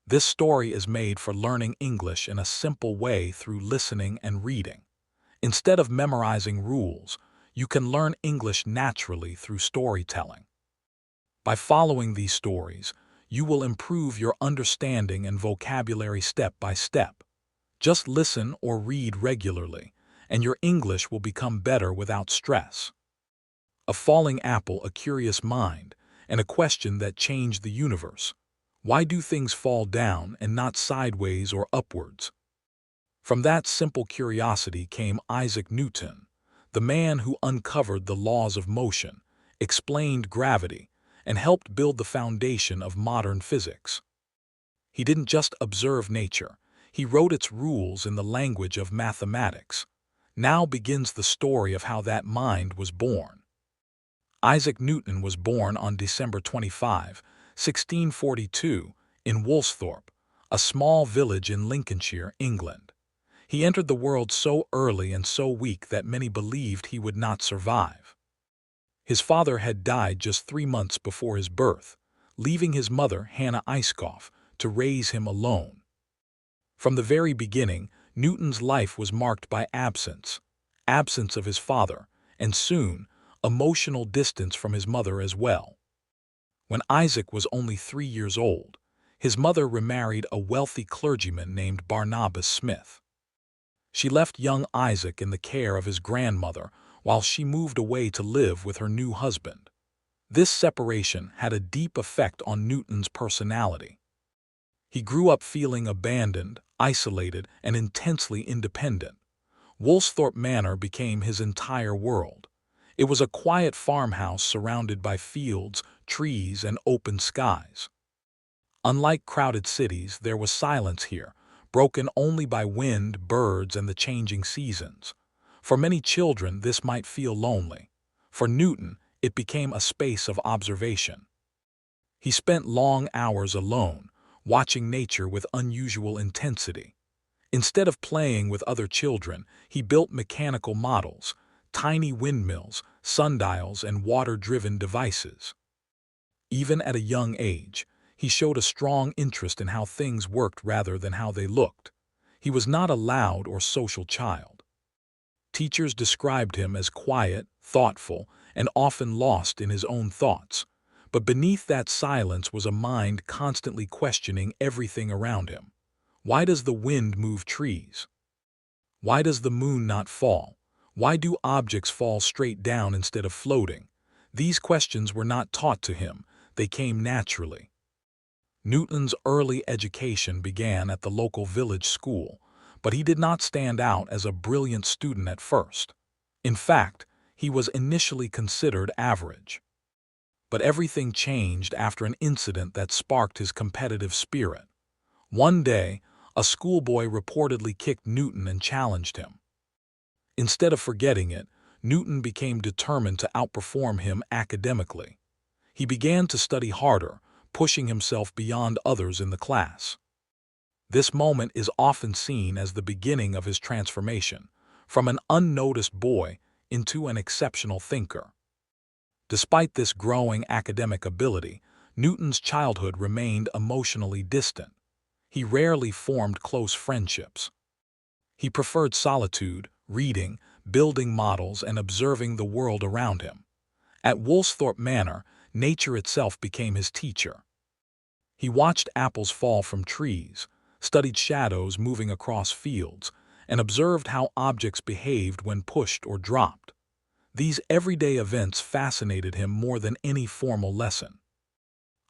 This story is made for learning English in a simple way through listening and reading. Instead of memorizing rules, you can learn English naturally through storytelling. By following these stories, you will improve your understanding and vocabulary step by step. Just listen or read regularly, and your English will become better without stress. A falling apple, a curious mind, and a question that changed the universe. Why do things fall down and not sideways or upwards? From that simple curiosity came Isaac Newton, the man who uncovered the laws of motion, explained gravity, and helped build the foundation of modern physics. He didn't just observe nature, he wrote its rules in the language of mathematics. Now begins the story of how that mind was born. Isaac Newton was born on December 25, 1642, in Woolsthorpe, a small village in Lincolnshire, England. He entered the world so early and so weak that many believed he would not survive. His father had died just 3 months before his birth, leaving his mother, Hannah Icecoff, to raise him alone. From the very beginning, Newton's life was marked by absence of his father, and soon, emotional distance from his mother as well. When Isaac was only 3 years old, his mother remarried a wealthy clergyman named Barnabas Smith. She left young Isaac in the care of his grandmother while she moved away to live with her new husband. This separation had a deep effect on Newton's personality. He grew up feeling abandoned, isolated, and intensely independent. Woolsthorpe Manor became his entire world. It was a quiet farmhouse surrounded by fields, trees, and open skies. Unlike crowded cities, there was silence here, broken only by wind, birds, and the changing seasons. For many children, this might feel lonely. For Newton, it became a space of observation. He spent long hours alone, watching nature with unusual intensity. Instead of playing with other children, he built mechanical models, tiny windmills, sundials, and water-driven devices. Even at a young age, he showed a strong interest in how things worked rather than how they looked. He was not a loud or social child. Teachers described him as quiet, thoughtful, and often lost in his own thoughts. But beneath that silence was a mind constantly questioning everything around him. Why does the wind move trees? Why does the moon not fall? Why do objects fall straight down instead of floating? These questions were not taught to him, they came naturally. Newton's early education began at the local village school, but he did not stand out as a brilliant student at first. In fact, he was initially considered average. But everything changed after an incident that sparked his competitive spirit. One day, a schoolboy reportedly kicked Newton and challenged him. Instead of forgetting it, Newton became determined to outperform him academically. He began to study harder, pushing himself beyond others in the class. This moment is often seen as the beginning of his transformation, from an unnoticed boy into an exceptional thinker. Despite this growing academic ability, Newton's childhood remained emotionally distant. He rarely formed close friendships. He preferred solitude, reading, building models, and observing the world around him. At Woolsthorpe Manor, nature itself became his teacher. He watched apples fall from trees, studied shadows moving across fields, and observed how objects behaved when pushed or dropped. These everyday events fascinated him more than any formal lesson.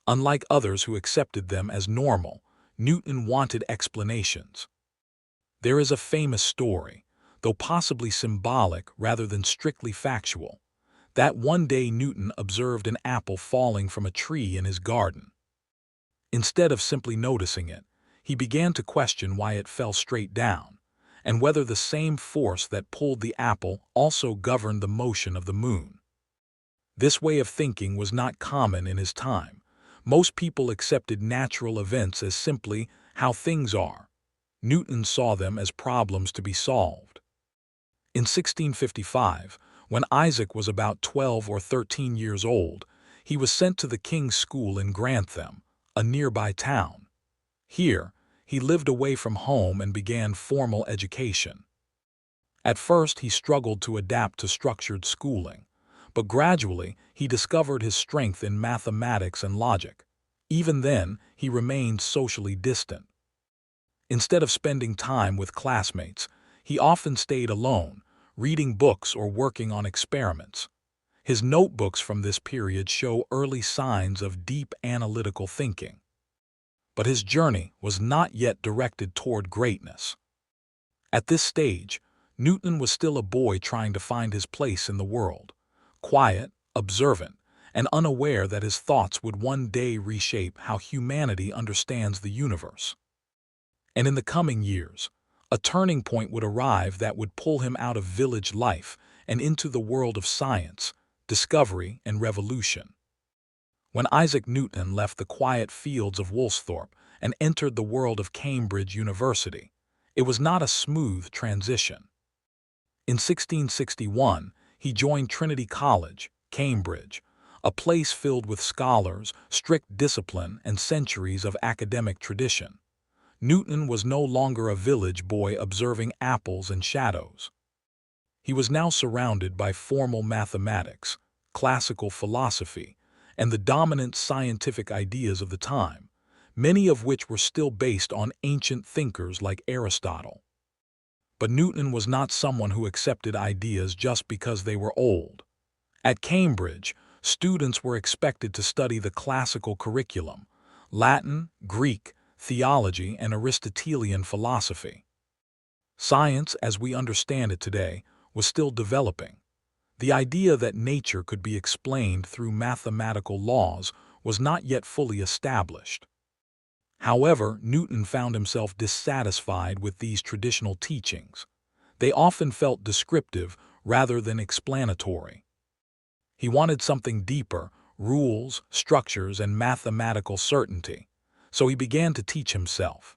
Unlike others who accepted them as normal, Newton wanted explanations. There is a famous story, though possibly symbolic rather than strictly factual, that one day Newton observed an apple falling from a tree in his garden. Instead of simply noticing it, he began to question why it fell straight down, and whether the same force that pulled the apple also governed the motion of the moon. This way of thinking was not common in his time. Most people accepted natural events as simply how things are. Newton saw them as problems to be solved. In 1655, when Isaac was about 12 or 13 years old, he was sent to the King's School in Grantham, a nearby town. Here, he lived away from home and began formal education. At first, he struggled to adapt to structured schooling, but gradually he discovered his strength in mathematics and logic. Even then, he remained socially distant. Instead of spending time with classmates, he often stayed alone, reading books or working on experiments. His notebooks from this period show early signs of deep analytical thinking. But his journey was not yet directed toward greatness. At this stage, Newton was still a boy trying to find his place in the world, quiet, observant, and unaware that his thoughts would one day reshape how humanity understands the universe. And in the coming years, a turning point would arrive that would pull him out of village life and into the world of science, discovery, and revolution. When Isaac Newton left the quiet fields of Woolsthorpe and entered the world of Cambridge University, it was not a smooth transition. In 1661, he joined Trinity College, Cambridge, a place filled with scholars, strict discipline, and centuries of academic tradition. Newton was no longer a village boy observing apples and shadows. He was now surrounded by formal mathematics, classical philosophy, and the dominant scientific ideas of the time, many of which were still based on ancient thinkers like Aristotle. But Newton was not someone who accepted ideas just because they were old. At Cambridge, students were expected to study the classical curriculum, Latin, Greek, theology, and Aristotelian philosophy. Science, as we understand it today, was still developing. The idea that nature could be explained through mathematical laws was not yet fully established. However, Newton found himself dissatisfied with these traditional teachings. They often felt descriptive rather than explanatory. He wanted something deeper, rules, structures, and mathematical certainty, so he began to teach himself.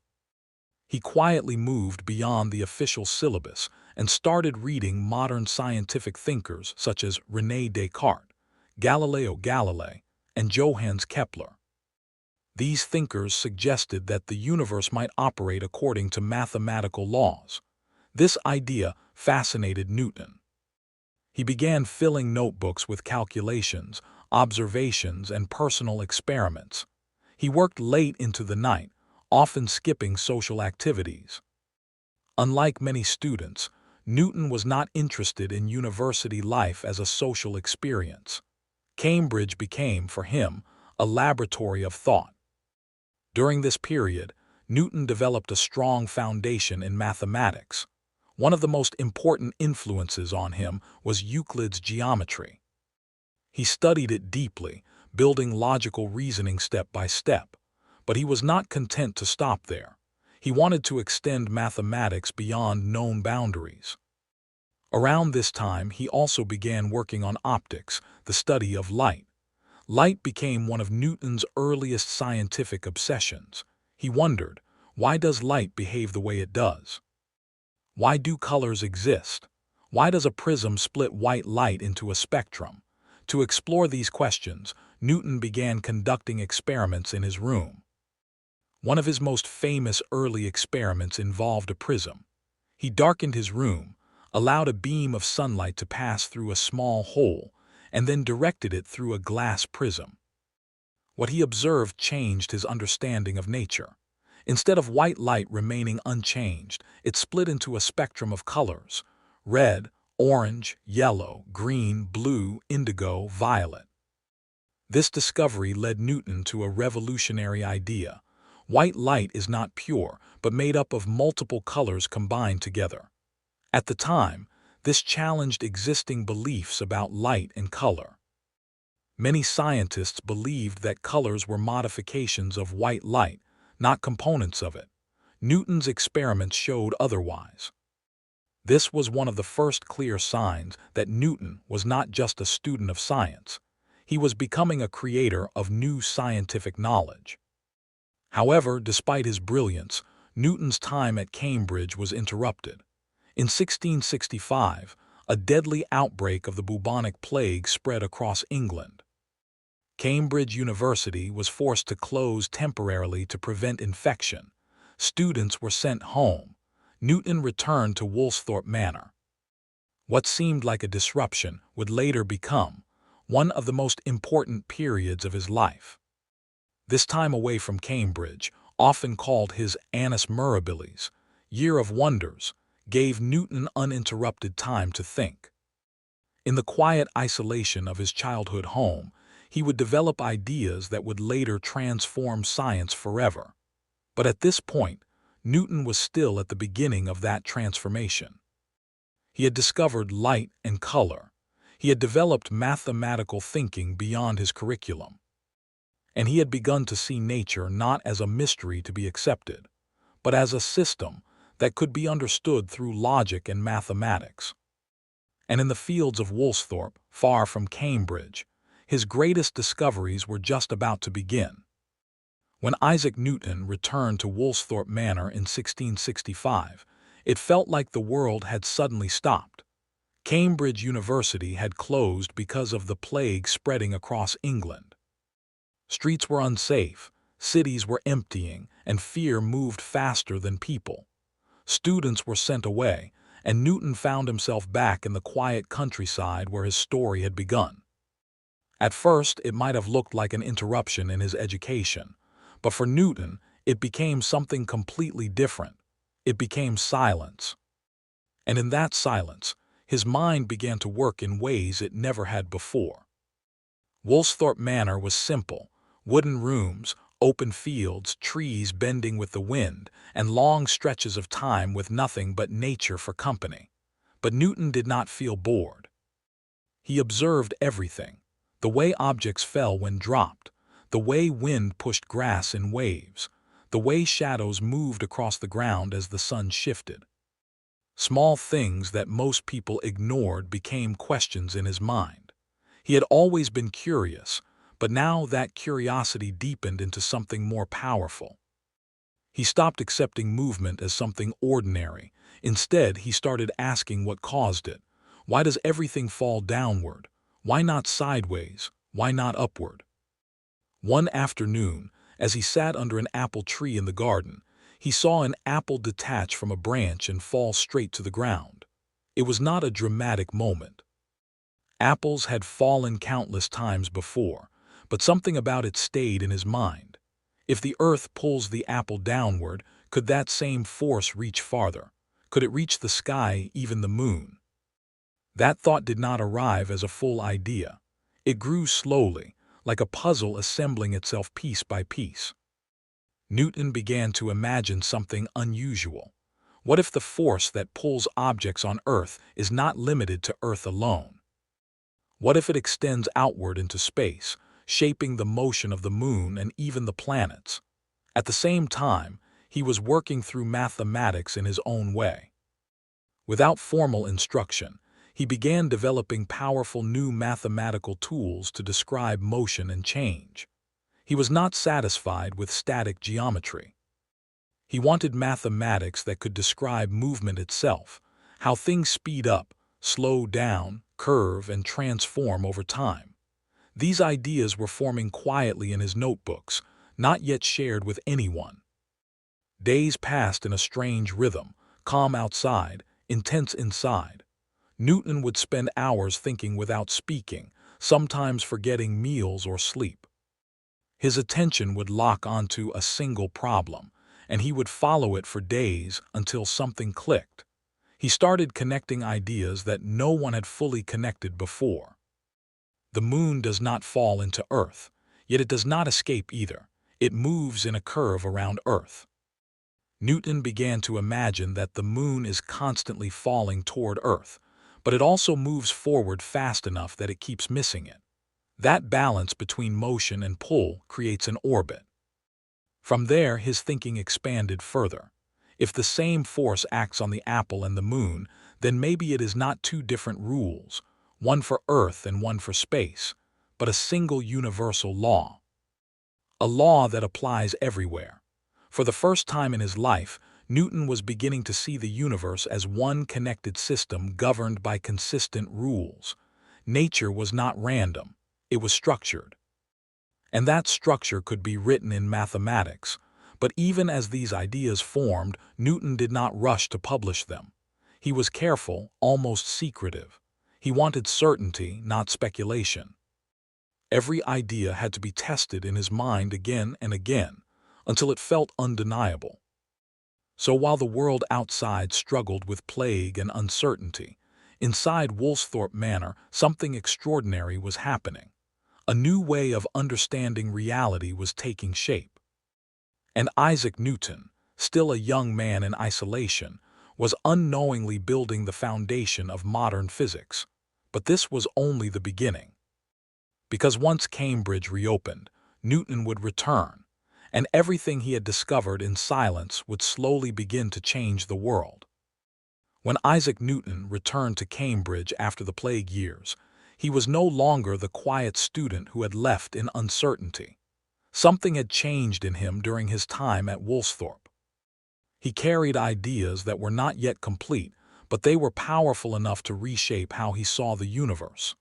He quietly moved beyond the official syllabus and started reading modern scientific thinkers such as René Descartes, Galileo Galilei, and Johannes Kepler. These thinkers suggested that the universe might operate according to mathematical laws. This idea fascinated Newton. He began filling notebooks with calculations, observations, and personal experiments. He worked late into the night, often skipping social activities. Unlike many students, Newton was not interested in university life as a social experience. Cambridge became, for him, a laboratory of thought. During this period, Newton developed a strong foundation in mathematics. One of the most important influences on him was Euclid's geometry. He studied it deeply, building logical reasoning step by step. But he was not content to stop there. He wanted to extend mathematics beyond known boundaries. Around this time, he also began working on optics, the study of light. Light became one of Newton's earliest scientific obsessions. He wondered, why does light behave the way it does? Why do colors exist? Why does a prism split white light into a spectrum? To explore these questions, Newton began conducting experiments in his room. One of his most famous early experiments involved a prism. He darkened his room, allowed a beam of sunlight to pass through a small hole, and then directed it through a glass prism. What he observed changed his understanding of nature. Instead of white light remaining unchanged, it split into a spectrum of colors: red, orange, yellow, green, blue, indigo, violet. This discovery led Newton to a revolutionary idea. White light is not pure, but made up of multiple colors combined together. At the time, this challenged existing beliefs about light and color. Many scientists believed that colors were modifications of white light, not components of it. Newton's experiments showed otherwise. This was one of the first clear signs that Newton was not just a student of science. He was becoming a creator of new scientific knowledge. However, despite his brilliance, Newton's time at Cambridge was interrupted. In 1665, a deadly outbreak of the bubonic plague spread across England. Cambridge University was forced to close temporarily to prevent infection. Students were sent home. Newton returned to Woolsthorpe Manor. What seemed like a disruption would later become one of the most important periods of his life. This time away from Cambridge, often called his annus mirabilis, year of wonders, gave Newton uninterrupted time to think. In the quiet isolation of his childhood home, he would develop ideas that would later transform science forever. But at this point, Newton was still at the beginning of that transformation. He had discovered light and color. He had developed mathematical thinking beyond his curriculum. And he had begun to see nature not as a mystery to be accepted, but as a system that could be understood through logic and mathematics. And in the fields of Woolsthorpe, far from Cambridge, his greatest discoveries were just about to begin. When Isaac Newton returned to Woolsthorpe Manor in 1665, it felt like the world had suddenly stopped. Cambridge University had closed because of the plague spreading across England. Streets were unsafe, cities were emptying, and fear moved faster than people. Students were sent away, and Newton found himself back in the quiet countryside where his story had begun. At first, it might have looked like an interruption in his education, but for Newton, it became something completely different. It became silence. And in that silence, his mind began to work in ways it never had before. Woolsthorpe Manor was simple: wooden rooms, open fields, trees bending with the wind, and long stretches of time with nothing but nature for company. But Newton did not feel bored. He observed everything: the way objects fell when dropped, the way wind pushed grass in waves, the way shadows moved across the ground as the sun shifted. Small things that most people ignored became questions in his mind. He had always been curious, but now that curiosity deepened into something more powerful. He stopped accepting movement as something ordinary. Instead, he started asking what caused it. Why does everything fall downward? Why not sideways? Why not upward? One afternoon, as he sat under an apple tree in the garden, he saw an apple detach from a branch and fall straight to the ground. It was not a dramatic moment. Apples had fallen countless times before, but something about it stayed in his mind. If the earth pulls the apple downward, could that same force reach farther? Could it reach the sky, even the moon? That thought did not arrive as a full idea. It grew slowly, like a puzzle assembling itself piece by piece. Newton began to imagine something unusual. What if the force that pulls objects on Earth is not limited to Earth alone? What if it extends outward into space, shaping the motion of the moon and even the planets? At the same time, he was working through mathematics in his own way. Without formal instruction, he began developing powerful new mathematical tools to describe motion and change. He was not satisfied with static geometry. He wanted mathematics that could describe movement itself, how things speed up, slow down, curve, and transform over time. These ideas were forming quietly in his notebooks, not yet shared with anyone. Days passed in a strange rhythm, calm outside, intense inside. Newton would spend hours thinking without speaking, sometimes forgetting meals or sleep. His attention would lock onto a single problem, and he would follow it for days until something clicked. He started connecting ideas that no one had fully connected before. The moon does not fall into Earth, yet it does not escape either. It moves in a curve around Earth. Newton began to imagine that the moon is constantly falling toward Earth, but it also moves forward fast enough that it keeps missing it. That balance between motion and pull creates an orbit. From there, his thinking expanded further. If the same force acts on the apple and the moon, then maybe it is not two different rules, one for Earth and one for space, but a single universal law. A law that applies everywhere. For the first time in his life, Newton was beginning to see the universe as one connected system governed by consistent rules. Nature was not random. It was structured. And that structure could be written in mathematics. But even as these ideas formed, Newton did not rush to publish them. He was careful, almost secretive. He wanted certainty, not speculation. Every idea had to be tested in his mind again and again, until it felt undeniable. So while the world outside struggled with plague and uncertainty, inside Woolsthorpe Manor something extraordinary was happening. A new way of understanding reality was taking shape. And Isaac Newton, still a young man in isolation, was unknowingly building the foundation of modern physics. But this was only the beginning. Because once Cambridge reopened, Newton would return, and everything he had discovered in silence would slowly begin to change the world. When Isaac Newton returned to Cambridge after the plague years, he was no longer the quiet student who had left in uncertainty. Something had changed in him during his time at Woolsthorpe. He carried ideas that were not yet complete, but they were powerful enough to reshape how he saw the universe.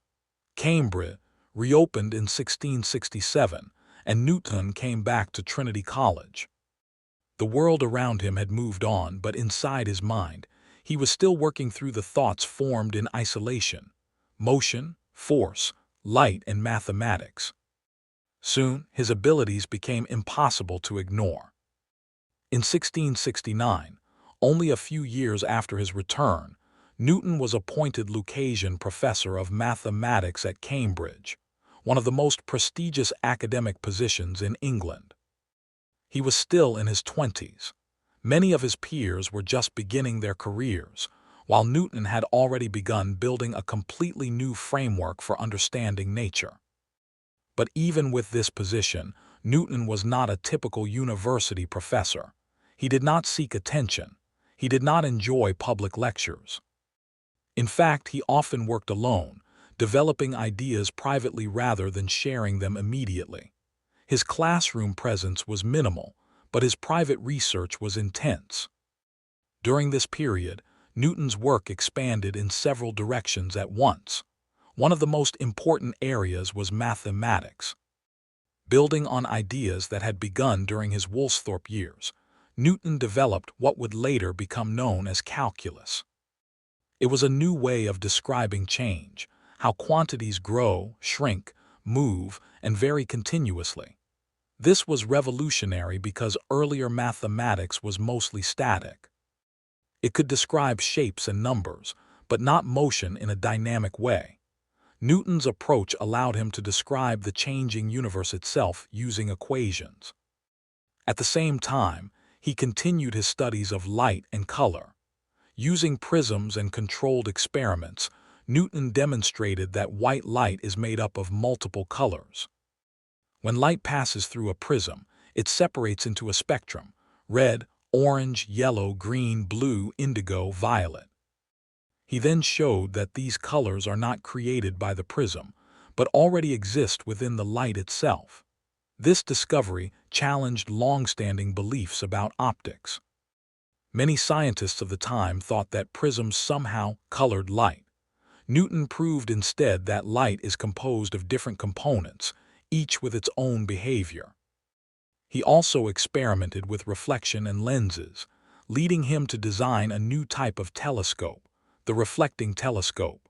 Cambridge reopened in 1667, and Newton came back to Trinity College. The world around him had moved on, but inside his mind, he was still working through the thoughts formed in isolation: motion, force, light, and mathematics. Soon, his abilities became impossible to ignore. In 1669, only a few years after his return, Newton was appointed Lucasian Professor of Mathematics at Cambridge, one of the most prestigious academic positions in England. He was still in his 20s. Many of his peers were just beginning their careers, while Newton had already begun building a completely new framework for understanding nature. But even with this position, Newton was not a typical university professor. He did not seek attention. He did not enjoy public lectures. In fact, he often worked alone, developing ideas privately rather than sharing them immediately. His classroom presence was minimal, but his private research was intense. During this period, Newton's work expanded in several directions at once. One of the most important areas was mathematics. Building on ideas that had begun during his Woolsthorpe years, Newton developed what would later become known as calculus. It was a new way of describing change, how quantities grow, shrink, move, and vary continuously. This was revolutionary because earlier mathematics was mostly static. It could describe shapes and numbers, but not motion in a dynamic way. Newton's approach allowed him to describe the changing universe itself using equations. At the same time, he continued his studies of light and color. Using prisms and controlled experiments, Newton demonstrated that white light is made up of multiple colors. When light passes through a prism, it separates into a spectrum: red, orange, yellow, green, blue, indigo, violet. He then showed that these colors are not created by the prism, but already exist within the light itself. This discovery challenged long-standing beliefs about optics. Many scientists of the time thought that prisms somehow colored light. Newton proved instead that light is composed of different components, each with its own behavior. He also experimented with reflection and lenses, leading him to design a new type of telescope, the reflecting telescope.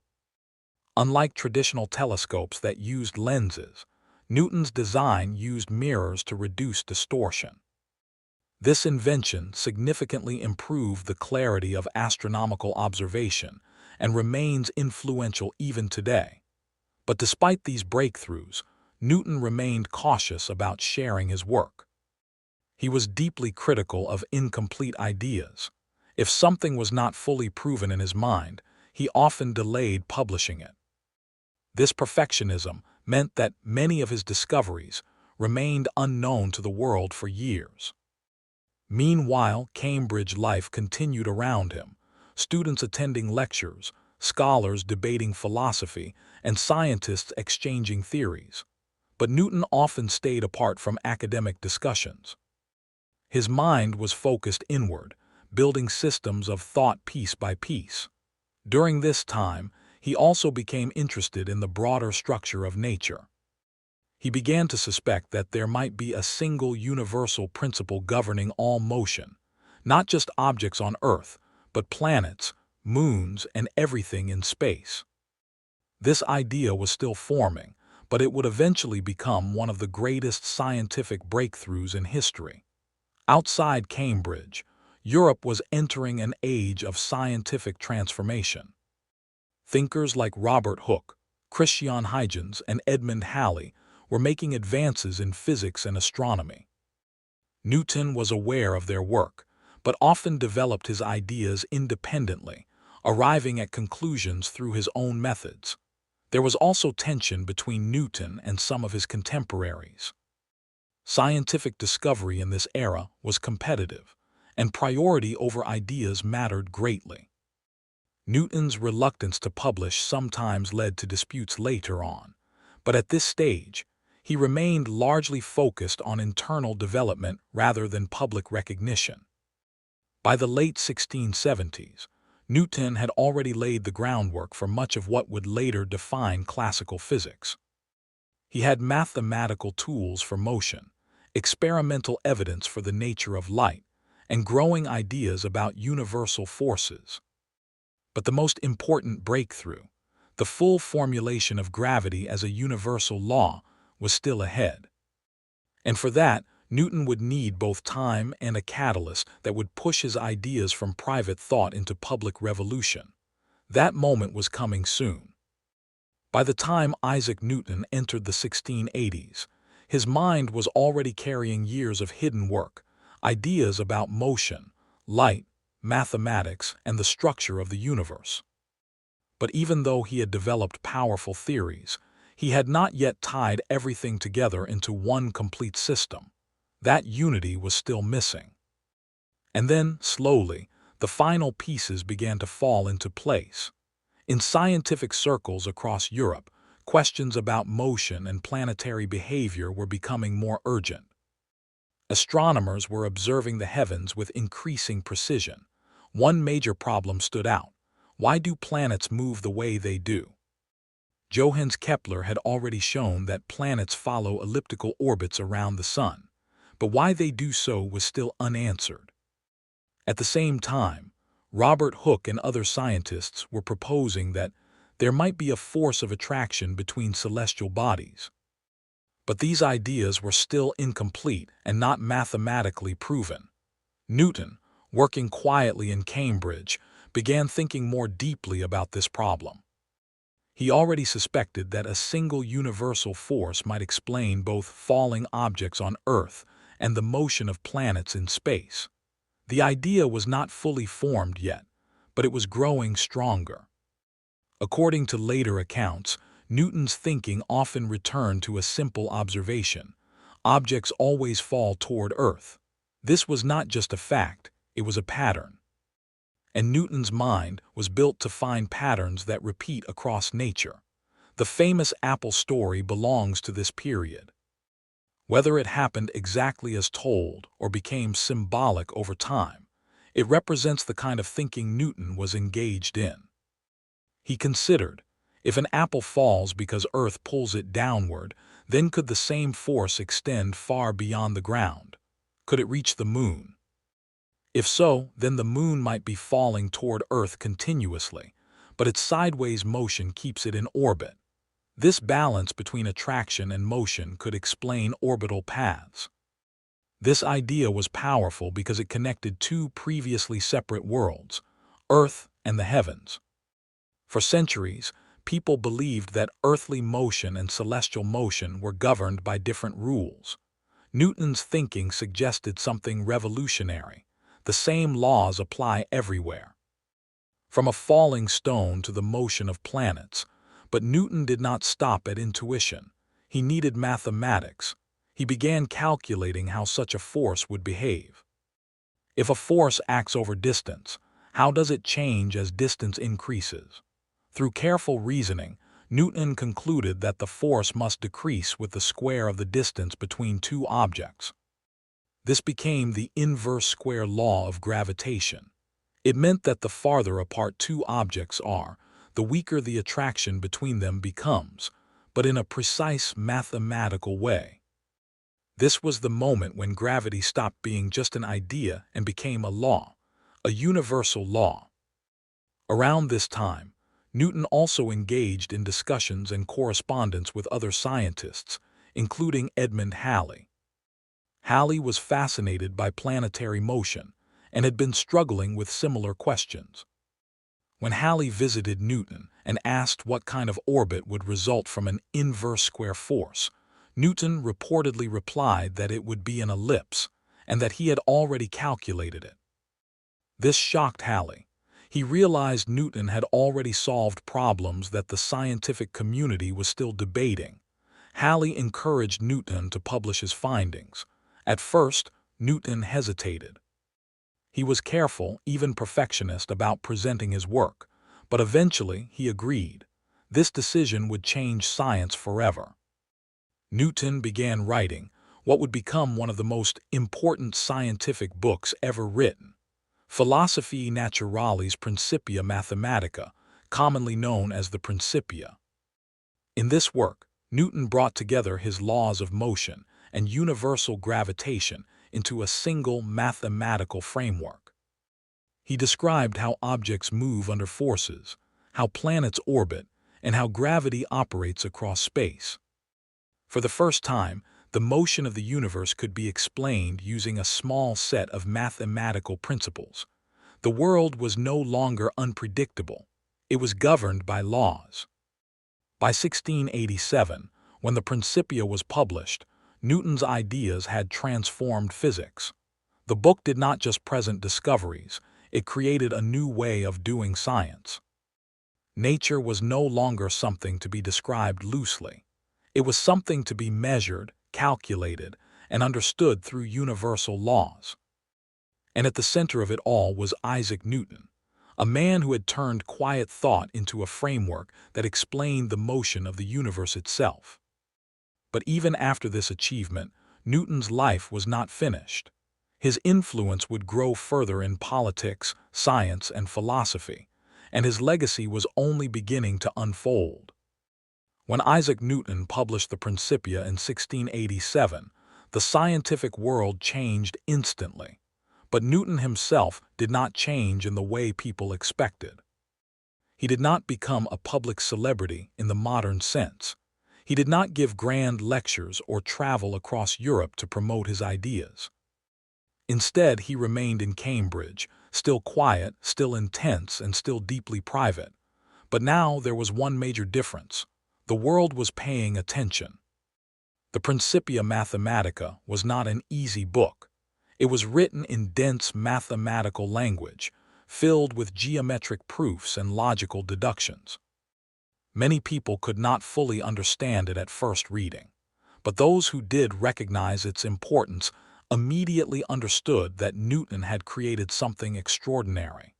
Unlike traditional telescopes that used lenses, Newton's design used mirrors to reduce distortion. This invention significantly improved the clarity of astronomical observation and remains influential even today. But despite these breakthroughs, Newton remained cautious about sharing his work. He was deeply critical of incomplete ideas. If something was not fully proven in his mind, he often delayed publishing it. This perfectionism meant that many of his discoveries remained unknown to the world for years. Meanwhile, Cambridge life continued around him, students attending lectures, scholars debating philosophy, and scientists exchanging theories. But Newton often stayed apart from academic discussions. His mind was focused inward, building systems of thought piece by piece. During this time, he also became interested in the broader structure of nature. He began to suspect that there might be a single universal principle governing all motion, not just objects on Earth, but planets, moons, and everything in space. This idea was still forming, but it would eventually become one of the greatest scientific breakthroughs in history. Outside Cambridge, Europe was entering an age of scientific transformation. Thinkers like Robert Hooke, Christian Huygens, and Edmund Halley were making advances in physics and astronomy. Newton was aware of their work, but often developed his ideas independently, arriving at conclusions through his own methods. There was also tension between Newton and some of his contemporaries. Scientific discovery in this era was competitive, and priority over ideas mattered greatly. Newton's reluctance to publish sometimes led to disputes later on, but at this stage, he remained largely focused on internal development rather than public recognition. By the late 1670s, Newton had already laid the groundwork for much of what would later define classical physics. He had mathematical tools for motion, experimental evidence for the nature of light, and growing ideas about universal forces. But the most important breakthrough, the full formulation of gravity as a universal law, was still ahead. And for that, Newton would need both time and a catalyst that would push his ideas from private thought into public revolution. That moment was coming soon. By the time Isaac Newton entered the 1680s, his mind was already carrying years of hidden work, ideas about motion, light, mathematics, and the structure of the universe. But even though he had developed powerful theories, he had not yet tied everything together into one complete system. That unity was still missing. And then, slowly, the final pieces began to fall into place. In scientific circles across Europe, questions about motion and planetary behavior were becoming more urgent. Astronomers were observing the heavens with increasing precision. One major problem stood out. Why do planets move the way they do? Johannes Kepler had already shown that planets follow elliptical orbits around the Sun, but why they do so was still unanswered. At the same time, Robert Hooke and other scientists were proposing that there might be a force of attraction between celestial bodies. But these ideas were still incomplete and not mathematically proven. Newton, working quietly in Cambridge, began thinking more deeply about this problem. He already suspected that a single universal force might explain both falling objects on Earth and the motion of planets in space. The idea was not fully formed yet, but it was growing stronger. According to later accounts, Newton's thinking often returned to a simple observation: objects always fall toward Earth. This was not just a fact, it was a pattern. And Newton's mind was built to find patterns that repeat across nature. The famous apple story belongs to this period. Whether it happened exactly as told or became symbolic over time, it represents the kind of thinking Newton was engaged in. He considered, if an apple falls because Earth pulls it downward, then could the same force extend far beyond the ground? Could it reach the moon? If so, then the moon might be falling toward Earth continuously, but its sideways motion keeps it in orbit. This balance between attraction and motion could explain orbital paths. This idea was powerful because it connected two previously separate worlds, Earth and the heavens. For centuries, people believed that earthly motion and celestial motion were governed by different rules. Newton's thinking suggested something revolutionary. The same laws apply everywhere. From a falling stone to the motion of planets. But Newton did not stop at intuition. He needed mathematics. He began calculating how such a force would behave. If a force acts over distance, how does it change as distance increases? Through careful reasoning, Newton concluded that the force must decrease with the square of the distance between two objects. This became the inverse square law of gravitation. It meant that the farther apart two objects are, the weaker the attraction between them becomes, but in a precise mathematical way. This was the moment when gravity stopped being just an idea and became a law, a universal law. Around this time, Newton also engaged in discussions and correspondence with other scientists, including Edmund Halley. Halley was fascinated by planetary motion and had been struggling with similar questions. When Halley visited Newton and asked what kind of orbit would result from an inverse square force, Newton reportedly replied that it would be an ellipse and that he had already calculated it. This shocked Halley. He realized Newton had already solved problems that the scientific community was still debating. Halley encouraged Newton to publish his findings. At first, Newton hesitated. He was careful, even perfectionist, about presenting his work, but eventually he agreed. This decision would change science forever. Newton began writing what would become one of the most important scientific books ever written, Philosophiae Naturalis Principia Mathematica, commonly known as the Principia. In this work, Newton brought together his laws of motion and universal gravitation into a single mathematical framework. He described how objects move under forces, how planets orbit, and how gravity operates across space. For the first time, the motion of the universe could be explained using a small set of mathematical principles. The world was no longer unpredictable. It was governed by laws. By 1687, when the Principia was published, Newton's ideas had transformed physics. The book did not just present discoveries, it created a new way of doing science. Nature was no longer something to be described loosely. It was something to be measured, calculated, and understood through universal laws. And at the center of it all was Isaac Newton, a man who had turned quiet thought into a framework that explained the motion of the universe itself. But even after this achievement, Newton's life was not finished. His influence would grow further in politics, science, and philosophy, and his legacy was only beginning to unfold. When Isaac Newton published the Principia in 1687, the scientific world changed instantly. But Newton himself did not change in the way people expected. He did not become a public celebrity in the modern sense. He did not give grand lectures or travel across Europe to promote his ideas. Instead, he remained in Cambridge, still quiet, still intense, and still deeply private. But now there was one major difference. The world was paying attention. The Principia Mathematica was not an easy book. It was written in dense mathematical language, filled with geometric proofs and logical deductions. Many people could not fully understand it at first reading, but those who did recognize its importance immediately understood that Newton had created something extraordinary.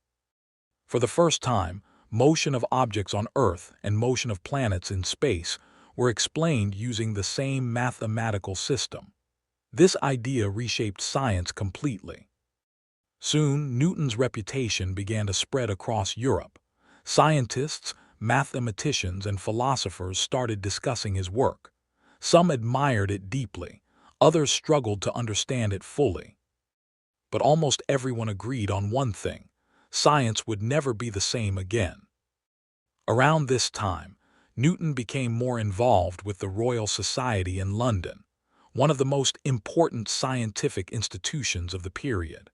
For the first time, motion of objects on Earth and motion of planets in space were explained using the same mathematical system. This idea reshaped science completely. Soon, Newton's reputation began to spread across Europe. Scientists, mathematicians, and philosophers started discussing his work. Some admired it deeply, others struggled to understand it fully. But almost everyone agreed on one thing: science would never be the same again. Around this time, Newton became more involved with the Royal Society in London, one of the most important scientific institutions of the period.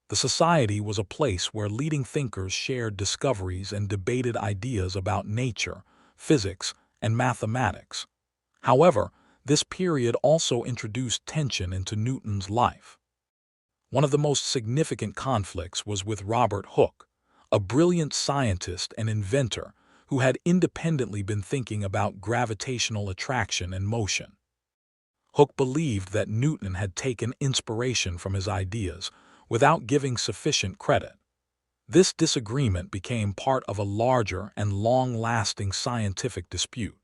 The society was a place where leading thinkers shared discoveries and debated ideas about nature, physics, and mathematics. However, this period also introduced tension into Newton's life. One of the most significant conflicts was with Robert Hooke, a brilliant scientist and inventor who had independently been thinking about gravitational attraction and motion. Hooke believed that Newton had taken inspiration from his ideas without giving sufficient credit. This disagreement became part of a larger and long-lasting scientific dispute.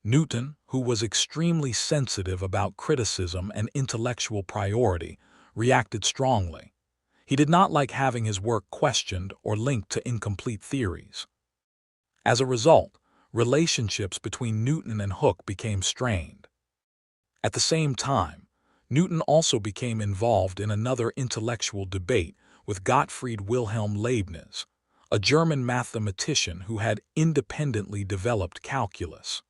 Newton, who was extremely sensitive about criticism and intellectual priority, reacted strongly. He did not like having his work questioned or linked to incomplete theories. As a result, relationships between Newton and Hooke became strained. At the same time, Newton also became involved in another intellectual debate with Gottfried Wilhelm Leibniz, a German mathematician who had independently developed calculus.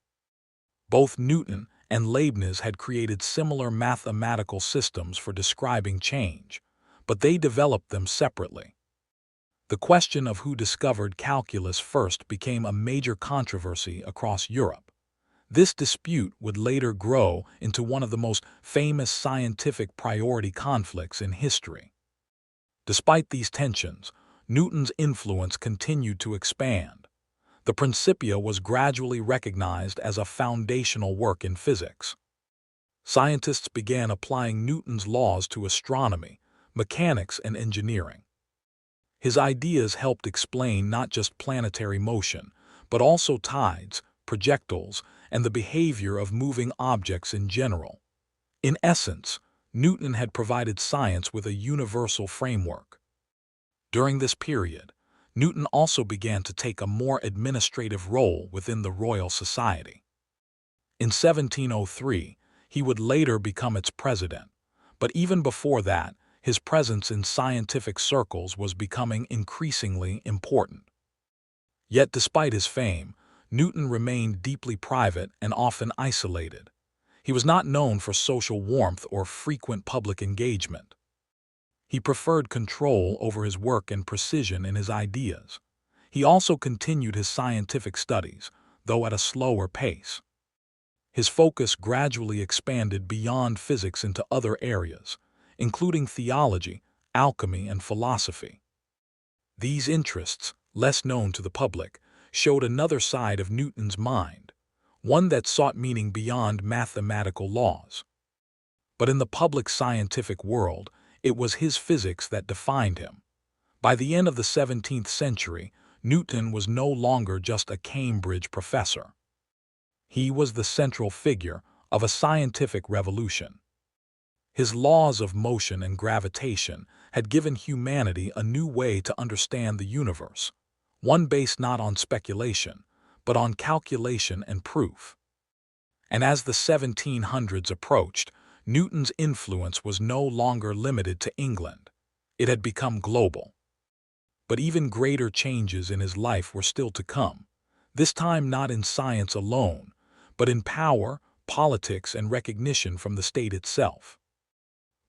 Both Newton and Leibniz had created similar mathematical systems for describing change, but they developed them separately. The question of who discovered calculus first became a major controversy across Europe. This dispute would later grow into one of the most famous scientific priority conflicts in history. Despite these tensions, Newton's influence continued to expand. The Principia was gradually recognized as a foundational work in physics. Scientists began applying Newton's laws to astronomy, mechanics, and engineering. His ideas helped explain not just planetary motion, but also tides, projectiles, and the behavior of moving objects in general. In essence, Newton had provided science with a universal framework. During this period, Newton also began to take a more administrative role within the Royal Society. In 1703, he would later become its president, but even before that, his presence in scientific circles was becoming increasingly important. Yet despite his fame, Newton remained deeply private and often isolated. He was not known for social warmth or frequent public engagement. He preferred control over his work and precision in his ideas. He also continued his scientific studies, though at a slower pace. His focus gradually expanded beyond physics into other areas, including theology, alchemy, and philosophy. These interests, less known to the public, showed another side of Newton's mind, one that sought meaning beyond mathematical laws. But in the public scientific world, it was his physics that defined him. By the end of the 17th century, Newton was no longer just a Cambridge professor. He was the central figure of a scientific revolution. His laws of motion and gravitation had given humanity a new way to understand the universe, one based not on speculation, but on calculation and proof. And as the 1700s approached, Newton's influence was no longer limited to England. It had become global. But even greater changes in his life were still to come, this time not in science alone, but in power, politics, and recognition from the state itself.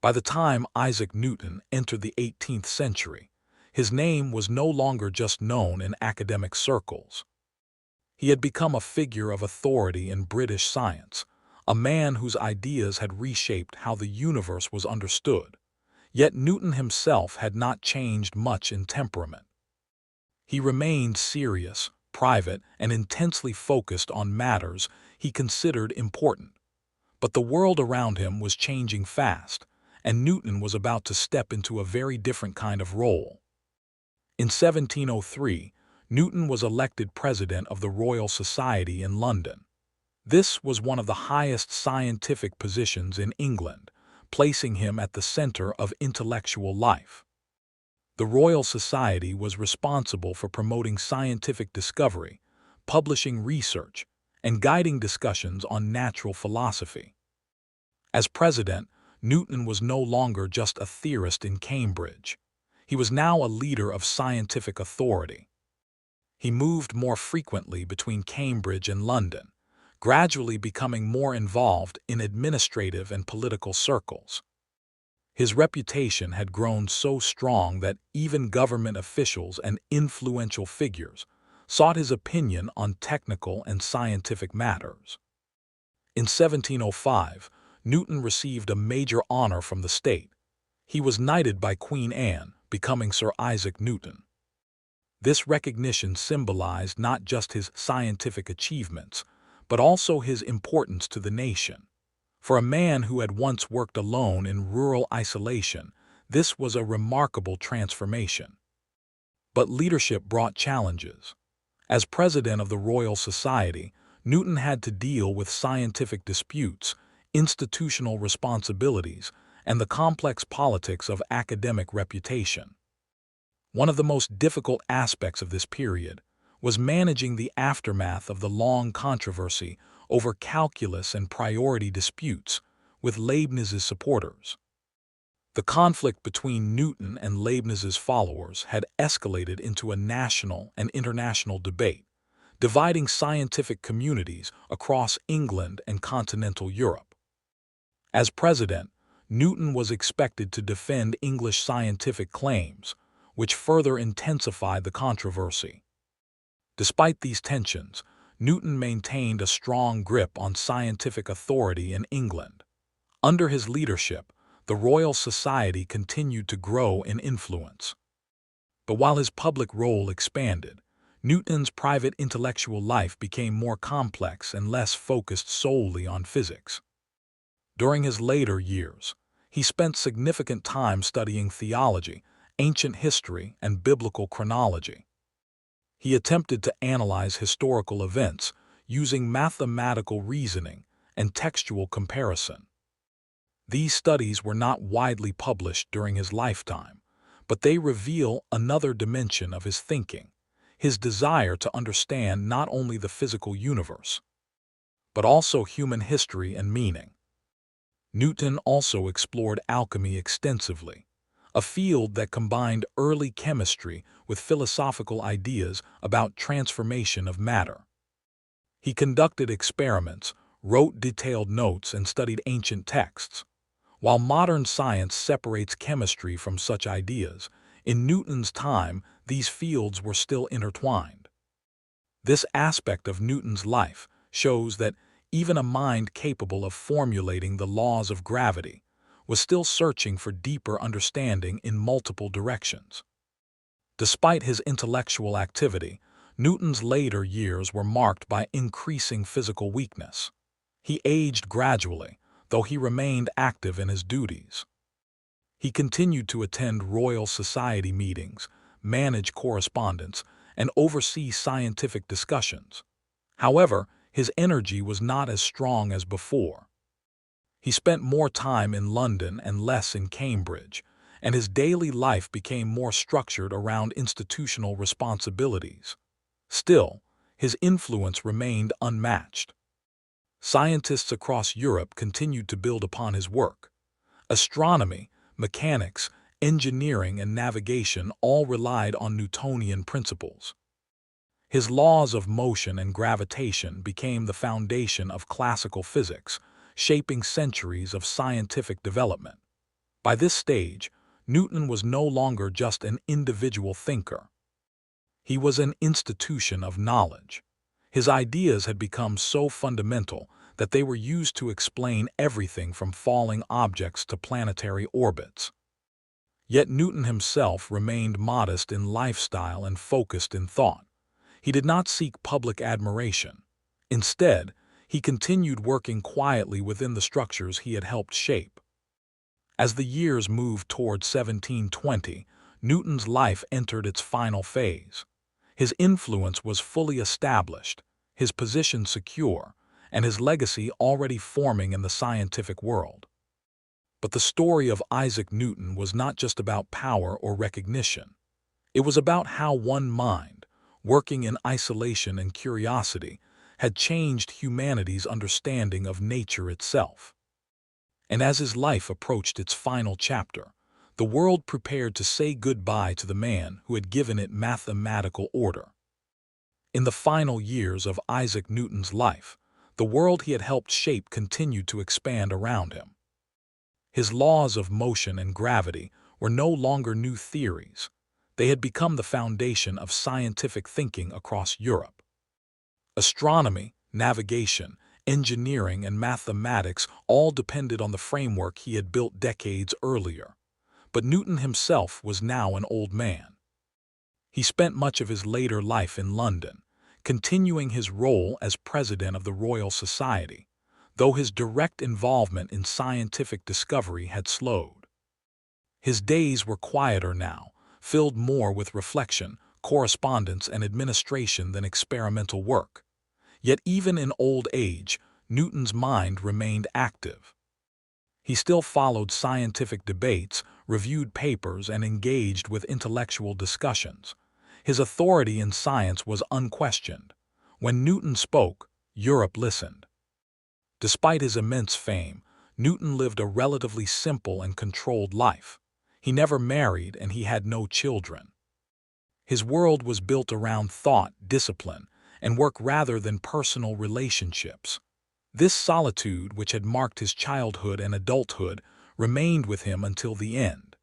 By the time Isaac Newton entered the 18th century, his name was no longer just known in academic circles. He had become a figure of authority in British science, a man whose ideas had reshaped how the universe was understood. Yet Newton himself had not changed much in temperament. He remained serious, private, and intensely focused on matters he considered important. But the world around him was changing fast, and Newton was about to step into a very different kind of role. In 1703, Newton was elected president of the Royal Society in London. This was one of the highest scientific positions in England, placing him at the center of intellectual life. The Royal Society was responsible for promoting scientific discovery, publishing research, and guiding discussions on natural philosophy. As president, Newton was no longer just a theorist in Cambridge. He was now a leader of scientific authority. He moved more frequently between Cambridge and London, gradually becoming more involved in administrative and political circles. His reputation had grown so strong that even government officials and influential figures sought his opinion on technical and scientific matters. In 1705, Newton received a major honor from the state. He was knighted by Queen Anne, becoming Sir Isaac Newton. This recognition symbolized not just his scientific achievements, but also his importance to the nation. For a man who had once worked alone in rural isolation, this was a remarkable transformation. But leadership brought challenges. As president of the Royal Society, Newton had to deal with scientific disputes, institutional responsibilities, and the complex politics of academic reputation. One of the most difficult aspects of this period was managing the aftermath of the long controversy over calculus and priority disputes with Leibniz's supporters. The conflict between Newton and Leibniz's followers had escalated into a national and international debate, dividing scientific communities across England and continental Europe. As president, Newton was expected to defend English scientific claims, which further intensified the controversy. Despite these tensions, Newton maintained a strong grip on scientific authority in England. Under his leadership, the Royal Society continued to grow in influence. But while his public role expanded, Newton's private intellectual life became more complex and less focused solely on physics. During his later years, he spent significant time studying theology, ancient history, and biblical chronology. He attempted to analyze historical events using mathematical reasoning and textual comparison. These studies were not widely published during his lifetime, but they reveal another dimension of his thinking, his desire to understand not only the physical universe, but also human history and meaning. Newton also explored alchemy extensively, a field that combined early chemistry with philosophical ideas about transformation of matter. He conducted experiments, wrote detailed notes, and studied ancient texts. While modern science separates chemistry from such ideas, in Newton's time these fields were still intertwined. This aspect of Newton's life shows that even a mind capable of formulating the laws of gravity was still searching for deeper understanding in multiple directions. Despite his intellectual activity, Newton's later years were marked by increasing physical weakness. He aged gradually, though he remained active in his duties. He continued to attend Royal Society meetings, manage correspondence, and oversee scientific discussions. However, his energy was not as strong as before. He spent more time in London and less in Cambridge, and his daily life became more structured around institutional responsibilities. Still, his influence remained unmatched. Scientists across Europe continued to build upon his work. Astronomy, mechanics, engineering, and navigation all relied on Newtonian principles. His laws of motion and gravitation became the foundation of classical physics, shaping centuries of scientific development. By this stage, Newton was no longer just an individual thinker. He was an institution of knowledge. His ideas had become so fundamental that they were used to explain everything from falling objects to planetary orbits. Yet Newton himself remained modest in lifestyle and focused in thought. He did not seek public admiration. Instead, he continued working quietly within the structures he had helped shape. As the years moved toward 1720, Newton's life entered its final phase. His influence was fully established, his position secure, and his legacy already forming in the scientific world. But the story of Isaac Newton was not just about power or recognition. It was about how one mind, working in isolation and curiosity, had changed humanity's understanding of nature itself. And as his life approached its final chapter, the world prepared to say goodbye to the man who had given it mathematical order. In the final years of Isaac Newton's life, the world he had helped shape continued to expand around him. His laws of motion and gravity were no longer new theories. They had become the foundation of scientific thinking across Europe. Astronomy, navigation, engineering, and mathematics all depended on the framework he had built decades earlier. But Newton himself was now an old man. He spent much of his later life in London, continuing his role as president of the Royal Society, though his direct involvement in scientific discovery had slowed. His days were quieter now, filled more with reflection, correspondence, and administration than experimental work. Yet even in old age, Newton's mind remained active. He still followed scientific debates, reviewed papers, and engaged with intellectual discussions. His authority in science was unquestioned. When Newton spoke, Europe listened. Despite his immense fame, Newton lived a relatively simple and controlled life. He never married and he had no children. His world was built around thought, discipline, and work rather than personal relationships. This solitude, which had marked his childhood and adulthood, remained with him until the end.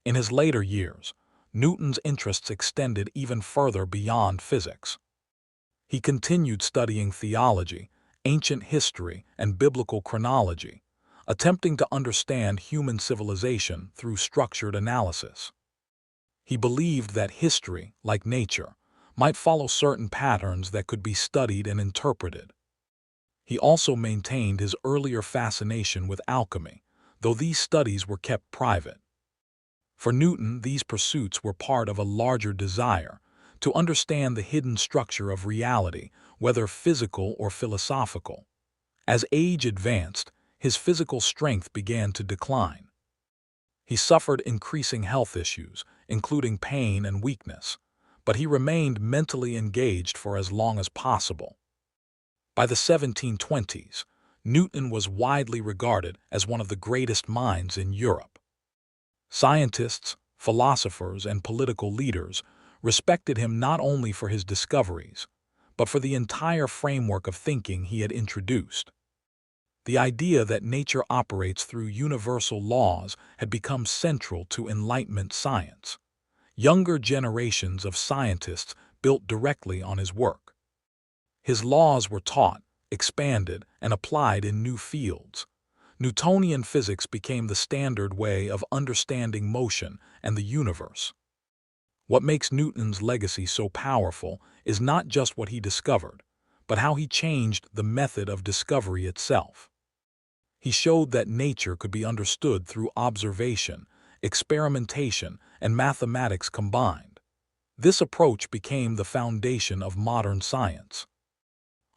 In his later years, Newton's interests extended even further beyond physics. He continued studying theology, ancient history, and biblical chronology, attempting to understand human civilization through structured analysis. He believed that history, like nature, might follow certain patterns that could be studied and interpreted. He also maintained his earlier fascination with alchemy, though these studies were kept private. For Newton, these pursuits were part of a larger desire to understand the hidden structure of reality, whether physical or philosophical. As age advanced, his physical strength began to decline. He suffered increasing health issues, including pain and weakness, but he remained mentally engaged for as long as possible. By the 1720s, Newton was widely regarded as one of the greatest minds in Europe. Scientists, philosophers, and political leaders respected him not only for his discoveries, but for the entire framework of thinking he had introduced. The idea that nature operates through universal laws had become central to Enlightenment science. Younger generations of scientists built directly on his work. His laws were taught, expanded, and applied in new fields. Newtonian physics became the standard way of understanding motion and the universe. What makes Newton's legacy so powerful is not just what he discovered, but how he changed the method of discovery itself. He showed that nature could be understood through observation, experimentation, and mathematics combined. This approach became the foundation of modern science.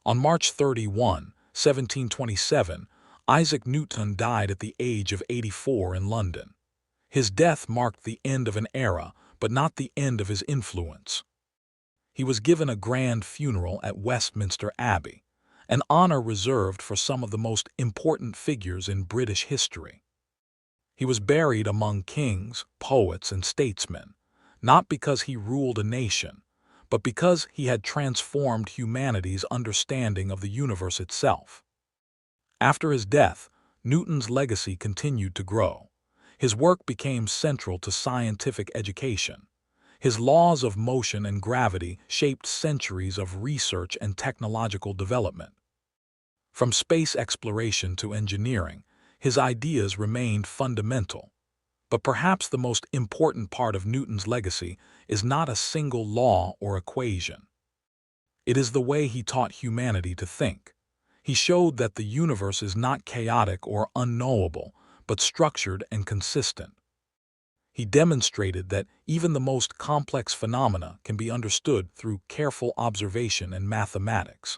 On March 31, 1727, Isaac Newton died at the age of 84 in London. His death marked the end of an era, but not the end of his influence. He was given a grand funeral at Westminster Abbey, an honor reserved for some of the most important figures in British history. He was buried among kings, poets, and statesmen, not because he ruled a nation, but because he had transformed humanity's understanding of the universe itself. After his death, Newton's legacy continued to grow. His work became central to scientific education. His laws of motion and gravity shaped centuries of research and technological development. From space exploration to engineering, his ideas remained fundamental. But perhaps the most important part of Newton's legacy is not a single law or equation. It is the way he taught humanity to think. He showed that the universe is not chaotic or unknowable, but structured and consistent. He demonstrated that even the most complex phenomena can be understood through careful observation and mathematics.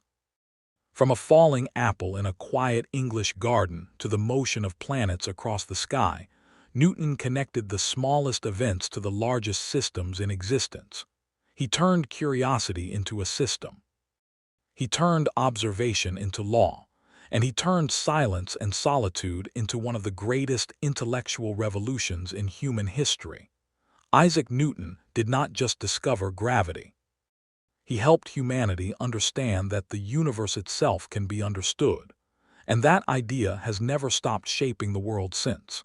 From a falling apple in a quiet English garden to the motion of planets across the sky, Newton connected the smallest events to the largest systems in existence. He turned curiosity into a system. He turned observation into law, and he turned silence and solitude into one of the greatest intellectual revolutions in human history. Isaac Newton did not just discover gravity. He helped humanity understand that the universe itself can be understood, and that idea has never stopped shaping the world since.